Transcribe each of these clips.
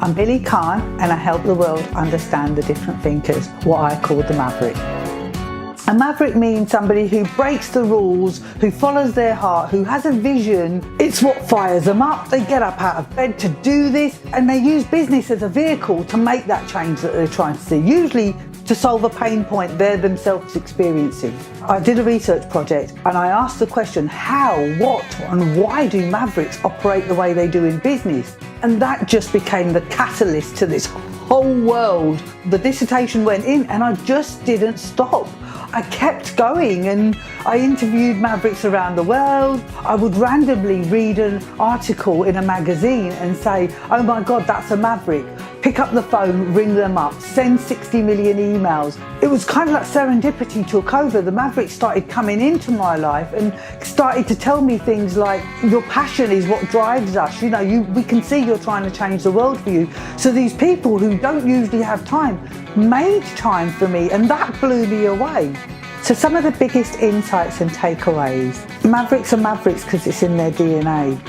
I'm Billie Carn and I help the world understand the different thinkers, what I call the Maverick. A Maverick means somebody who breaks the rules, who follows their heart, who has a vision. It's what fires them up. They get up out of bed to do this, and they use business as a vehicle to make that change that they're trying to see, usually to solve a pain point they're themselves experiencing. I did a research project and I asked the question, how, what and why do Mavericks operate the way they do in business? And that just became the catalyst to this whole world. The dissertation went in and I just didn't stop. I kept going and I interviewed Mavericks around the world. I would randomly read an article in a magazine and say, oh my God, that's a Maverick. Pick up the phone, ring them up, send 60 million emails. It was kind of like serendipity took over. The Mavericks started coming into my life and started to tell me things like, your passion is what drives us. You know, we can see you're trying to change the world for you. So these people who don't usually have time made time for me, and that blew me away. So some of the biggest insights and takeaways. Mavericks are Mavericks because it's in their DNA.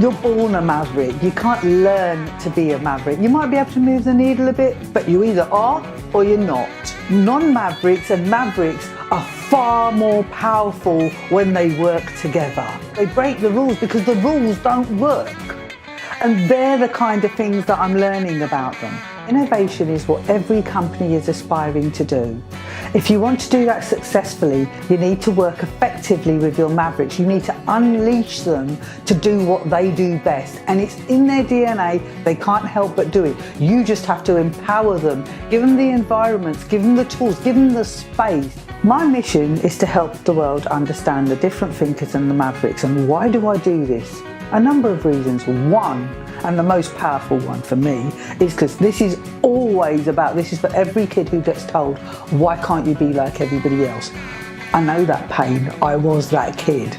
You're born a Maverick. You can't learn to be a Maverick. You might be able to move the needle a bit, but you either are or you're not. Non-Mavericks and Mavericks are far more powerful when they work together. They break the rules because the rules don't work. And they're the kind of things that I'm learning about them. Innovation is what every company is aspiring to do. If you want to do that successfully, you need to work effectively with your Mavericks. You need to unleash them to do what they do best. And it's in their DNA, they can't help but do it. You just have to empower them, give them the environments, give them the tools, give them the space. My mission is to help the world understand the different thinkers and the Mavericks. And why do I do this? A number of reasons. One, and the most powerful one for me, is because this is always about, this is for every kid who gets told, why can't you be like everybody else? I know that pain. I was that kid.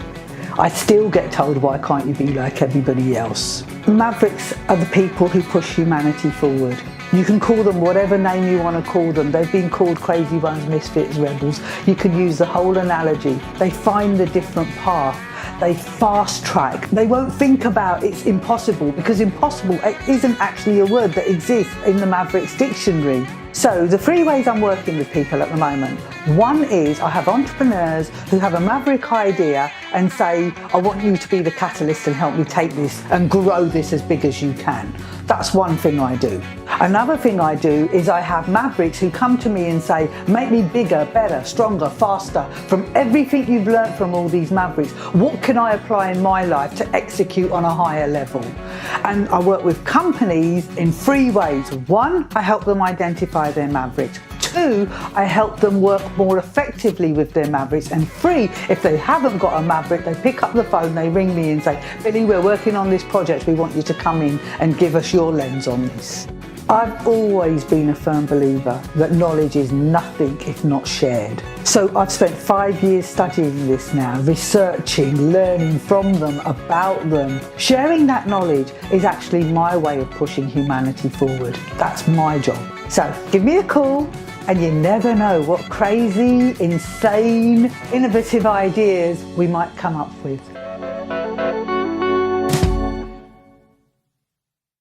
I still get told, why can't you be like everybody else? Mavericks are the people who push humanity forward. You can call them whatever name you want to call them. They've been called crazy ones, misfits, rebels. You can use the whole analogy. They find the different path. They fast track. They won't think about it's impossible, because impossible isn't actually a word that exists in the Mavericks dictionary. So the three ways I'm working with people at the moment. One is I have entrepreneurs who have a Maverick idea and say, I want you to be the catalyst and help me take this and grow this as big as you can. That's one thing I do. Another thing I do is I have Mavericks who come to me and say, make me bigger, better, stronger, faster. From everything you've learned from all these Mavericks, what can I apply in my life to execute on a higher level? And I work with companies in three ways. One, I help them identify their Mavericks. Two, I help them work more effectively with their Mavericks. And three, if they haven't got a Maverick, they pick up the phone, they ring me and say, Billie, we're working on this project. We want you to come in and give us your lens on this. I've always been a firm believer that knowledge is nothing if not shared. So I've spent 5 years studying this now, researching, learning from them, about them. Sharing that knowledge is actually my way of pushing humanity forward. That's my job. So give me a call, and you never know what crazy, insane, innovative ideas we might come up with.